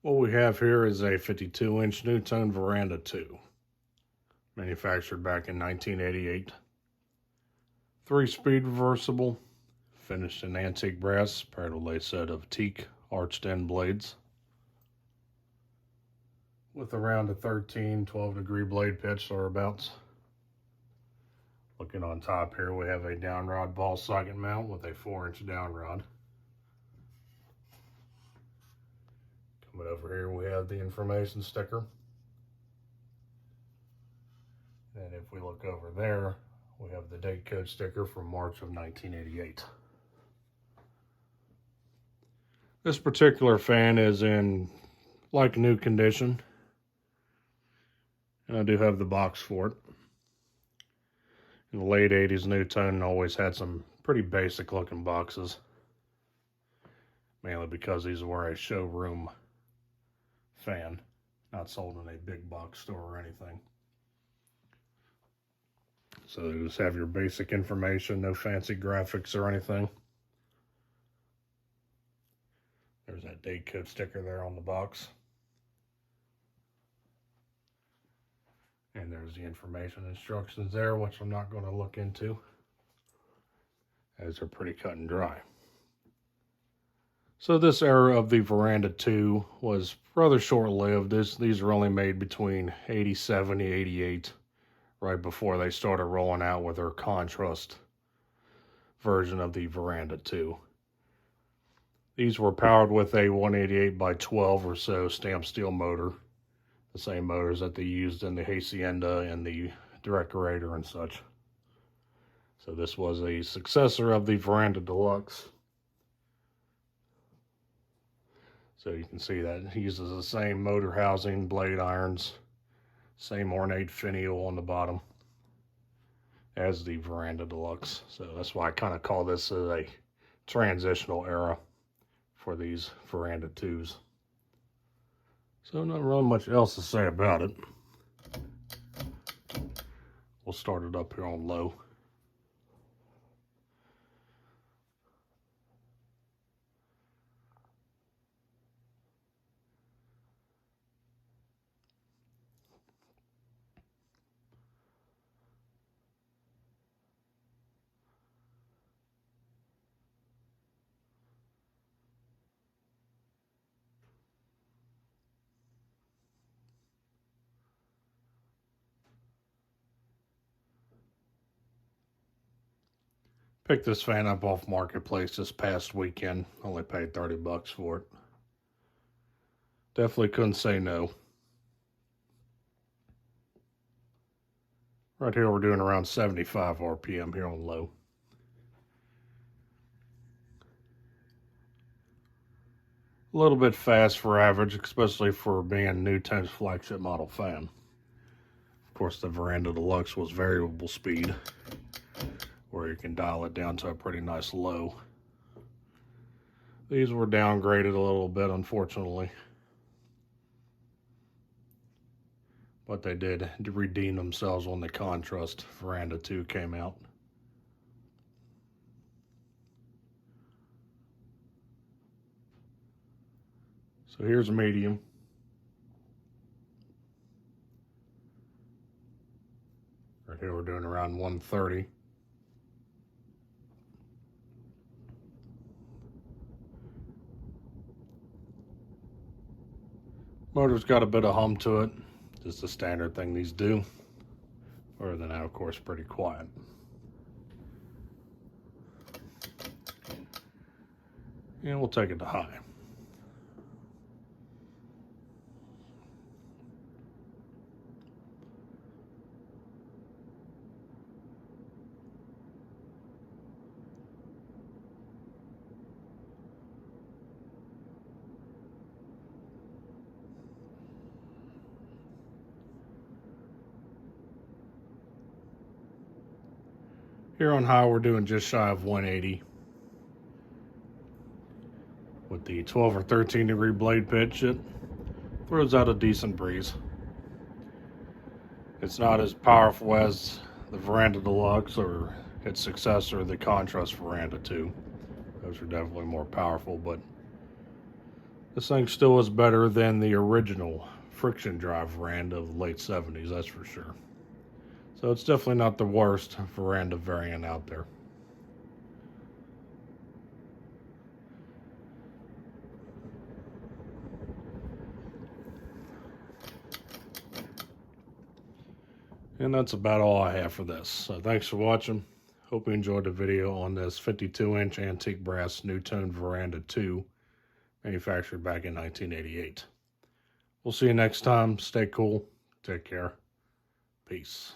What we have here is a 52-inch NuTone Verandah 2, manufactured back in 1988. 3-speed reversible, finished in antique brass, paired with a set of teak arched end blades. With around a 12 degree blade pitch thereabouts. Looking on top here, we have a down rod ball socket mount with a 4-inch down rod. Coming over here, we have the information sticker. And if we look over there, we have the date code sticker from March of 1988. This particular fan is in like new condition. And I do have the box for it. In the late 80s, NuTone always had some pretty basic looking boxes. Mainly because these were a showroom fan, not sold in a big box store or anything. So they just have your basic information, no fancy graphics or anything. There's that date code sticker there on the box. And there's the information instructions there, which I'm not going to look into, as they're pretty cut and dry. So this era of the Verandah 2 was rather short-lived. These were only made between 87 and 88, right before they started rolling out with their contrast version of the Verandah 2. These were powered with a 188 by 12 or so stamped steel motor. The same motors that they used in the Hacienda and the Directorator and such. So this was a successor of the Verandah Deluxe. So you can see that it uses the same motor housing, blade irons, same ornate finial on the bottom as the Verandah Deluxe. So that's why I kind of call this a transitional era for these Verandah 2s. So not really much else to say about it. We'll start it up here on low. Picked this fan up off Marketplace this past weekend. Only paid 30 bucks for it. Definitely couldn't say no. Right here we're doing around 75 RPM here on low. A little bit fast for average, especially for being NuTone's flagship model fan. Of course, the Verandah Deluxe was variable speed, where you can dial it down to a pretty nice low. These were downgraded a little bit, unfortunately. But they did redeem themselves when the contrast Verandah 2 came out. So here's a medium. Right here we're doing around 130. Motor's got a bit of hum to it, just the standard thing these do. Other than that, of course, pretty quiet. And we'll take it to high. Here on high, we're doing just shy of 180. With the 12 or 13 degree blade pitch, it throws out a decent breeze. It's not as powerful as the Verandah Deluxe or its successor, the contrast Verandah 2. Those are definitely more powerful, but This thing still is better than the original friction drive veranda of the late 70s, that's for sure. So it's definitely not the worst veranda variant out there. And that's about all I have for this. So thanks for watching. Hope you enjoyed the video on this 52-inch antique brass NuTone Verandah 2, manufactured back in 1988. We'll see you next time. Stay cool. Take care. Peace.